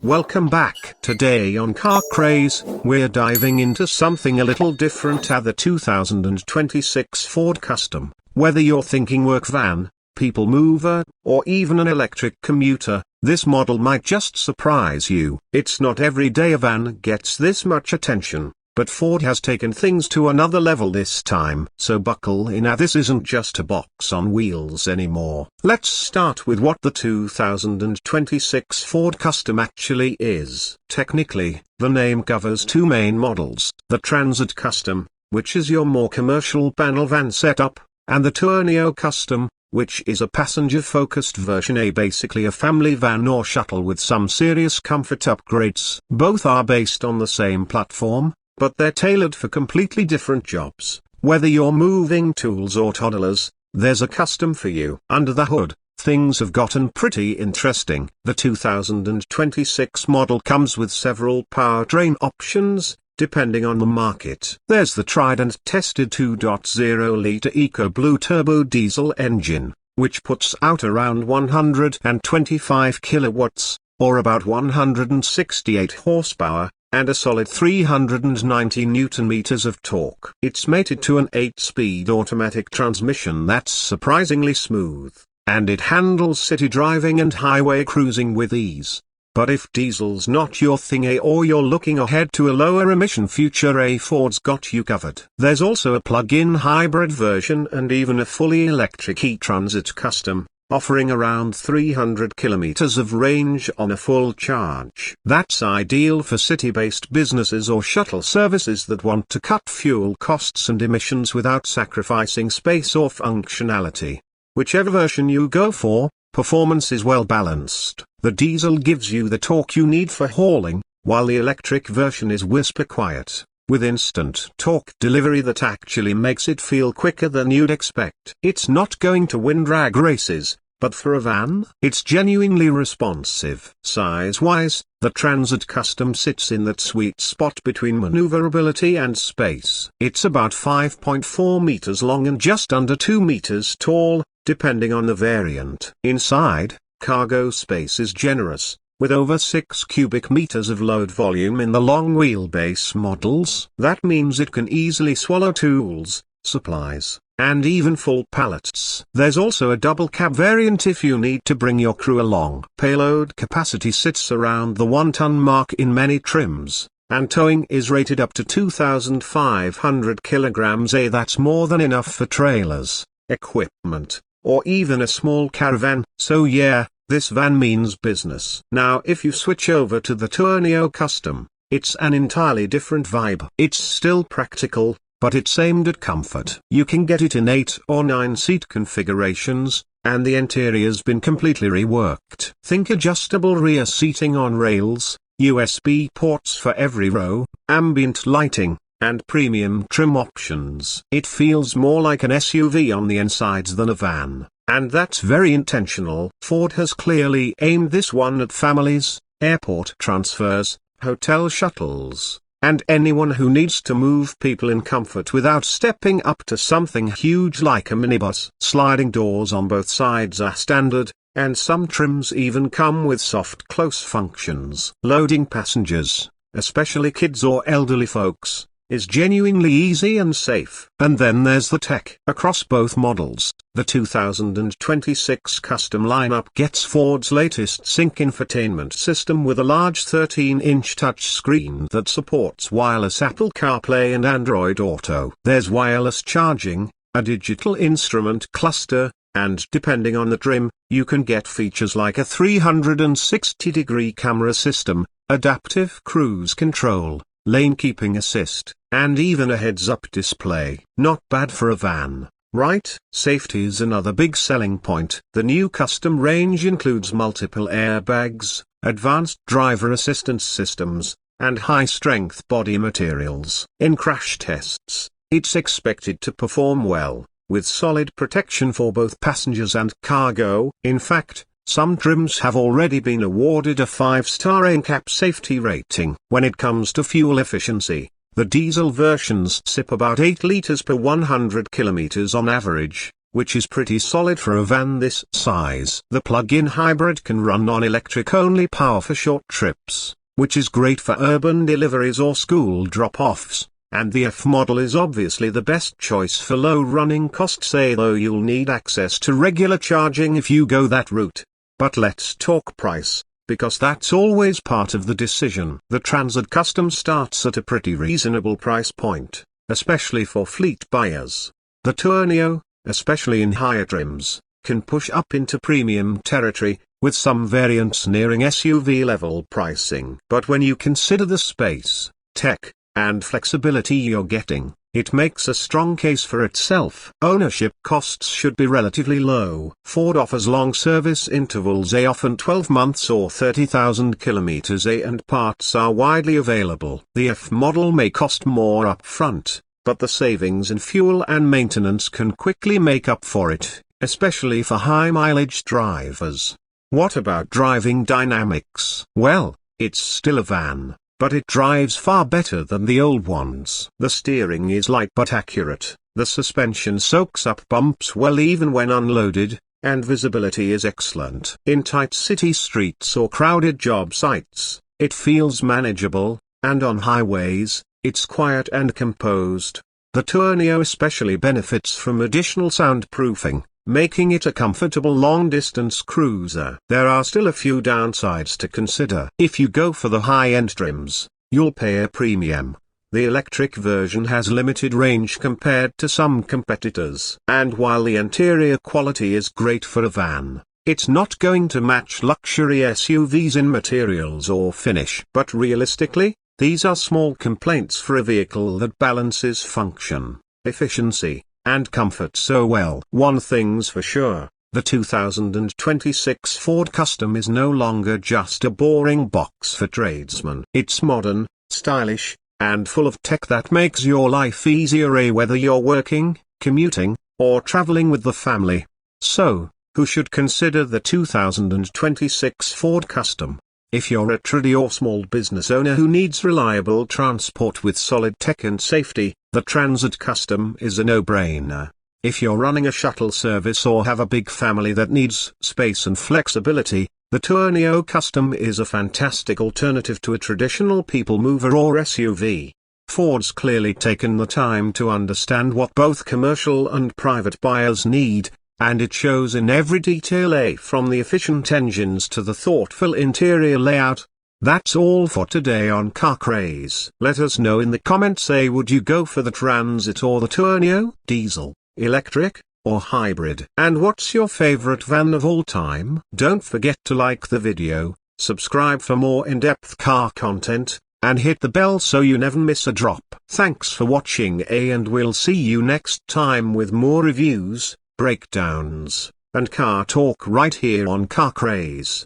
Welcome back. Today on Car Craze, we're diving into something a little different at the 2026 Ford Custom. Whether you're thinking work van, people mover, or even an electric commuter, this model might just surprise you. It's not every day a van gets this much attention, but Ford has taken things to another level this time. So buckle in, this isn't just a box on wheels anymore. Let's start with what the 2026 Ford Custom actually is. Technically, the name covers two main models: the Transit Custom, which is your more commercial panel van setup, and the Tourneo Custom, which is a passenger-focused version, basically a family van or shuttle with some serious comfort upgrades. Both are based on the same platform, but they're tailored for completely different jobs. Whether you're moving tools or toddlers, there's a custom for you. Under the hood, things have gotten pretty interesting. The 2026 model comes with several powertrain options, depending on the market. There's the tried and tested 2.0-liter EcoBlue turbo diesel engine, which puts out around 125 kilowatts, or about 168 horsepower, and a solid 390 Newton-meters of torque. It's mated to an 8-speed automatic transmission that's surprisingly smooth, and it handles city driving and highway cruising with ease. But if diesel's not your thing, or you're looking ahead to a lower emission future, Ford's got you covered. There's also a plug-in hybrid version and even a fully electric e-Transit Custom, offering around 300 kilometers of range on a full charge. That's ideal for city-based businesses or shuttle services that want to cut fuel costs and emissions without sacrificing space or functionality. Whichever version you go for, performance is well balanced. The diesel gives you the torque you need for hauling, while the electric version is whisper quiet, with instant torque delivery that actually makes it feel quicker than you'd expect. It's not going to win drag races, but for a van, it's genuinely responsive. Size-wise, the Transit Custom sits in that sweet spot between maneuverability and space. It's about 5.4 meters long and just under 2 meters tall, depending on the variant. Inside, cargo space is generous, with over 6 cubic meters of load volume in the long wheelbase models. That means it can easily swallow tools, supplies, and even full pallets. There's also a double cab variant if you need to bring your crew along. Payload capacity sits around the 1-ton mark in many trims, and towing is rated up to 2,500 kilograms. That's more than enough for trailers, equipment, or even a small caravan. So yeah, this van means business. Now if you switch over to the Tourneo Custom, it's an entirely different vibe. It's still practical, but it's aimed at comfort. You can get it in 8 or 9-seat configurations, and the interior's been completely reworked. Think adjustable rear seating on rails, USB ports for every row, ambient lighting, and premium trim options. It feels more like an SUV on the insides than a van, and that's very intentional. Ford has clearly aimed this one at families, airport transfers, hotel shuttles, and anyone who needs to move people in comfort without stepping up to something huge like a minibus. Sliding doors on both sides are standard, and some trims even come with soft close functions. Loading passengers, especially kids or elderly folks, is genuinely easy and safe. And then there's the tech. Across both models, the 2026 Custom lineup gets Ford's latest Sync infotainment system with a large 13-inch touchscreen that supports wireless Apple CarPlay and Android Auto. There's wireless charging, a digital instrument cluster, and depending on the trim, you can get features like a 360-degree camera system, adaptive cruise control, lane keeping assist, and even a heads-up display. Not bad for a van, right? Safety's another big selling point. The new Custom range includes multiple airbags, advanced driver assistance systems, and high-strength body materials. In crash tests, it's expected to perform well, with solid protection for both passengers and cargo. In fact, some trims have already been awarded a 5-star NCAP safety rating. When it comes to fuel efficiency, the diesel versions sip about 8 liters per 100 kilometers on average, which is pretty solid for a van this size. The plug-in hybrid can run on electric-only power for short trips, which is great for urban deliveries or school drop-offs. And the F model is obviously the best choice for low running costs, though you'll need access to regular charging if you go that route. But let's talk price, because that's always part of the decision. The Transit Custom starts at a pretty reasonable price point, especially for fleet buyers. The Tourneo, especially in higher trims, can push up into premium territory, with some variants nearing SUV level pricing. But when you consider the space, tech, and flexibility you're getting, it makes a strong case for itself. Ownership costs should be relatively low. Ford offers long service intervals, often 12 months or 30,000 kilometers, and parts are widely available. The F model may cost more up front, but the savings in fuel and maintenance can quickly make up for it, especially for high-mileage drivers. What about driving dynamics? Well, it's still a van, but it drives far better than the old ones. The steering is light but accurate, the suspension soaks up bumps well even when unloaded, and visibility is excellent. In tight city streets or crowded job sites, it feels manageable, and on highways, it's quiet and composed. The Tourneo especially benefits from additional soundproofing, making it a comfortable long-distance cruiser. There are still a few downsides to consider. If you go for the high-end trims, you'll pay a premium. The electric version has limited range compared to some competitors. And while the interior quality is great for a van, it's not going to match luxury SUVs in materials or finish. But realistically, these are small complaints for a vehicle that balances function, efficiency, and comfort so well. One thing's for sure, the 2026 Ford Custom is no longer just a boring box for tradesmen. It's modern, stylish, and full of tech that makes your life easier, whether you're working, commuting, or traveling with the family. So, who should consider the 2026 Ford Custom? If you're a tradie or small business owner who needs reliable transport with solid tech and safety, the Transit Custom is a no-brainer. If you're running a shuttle service or have a big family that needs space and flexibility, the Tourneo Custom is a fantastic alternative to a traditional people mover or SUV. Ford's clearly taken the time to understand what both commercial and private buyers need, and it shows in every detail, from the efficient engines to the thoughtful interior layout. That's all for today on Car Craze. Let us know in the comments, would you go for the Transit or the Tourneo? Diesel, electric, or hybrid? And what's your favorite van of all time? Don't forget to like the video, subscribe for more in-depth car content, and hit the bell so you never miss a drop. Thanks for watching, and we'll see you next time with more reviews, breakdowns, and car talk right here on Car Craze.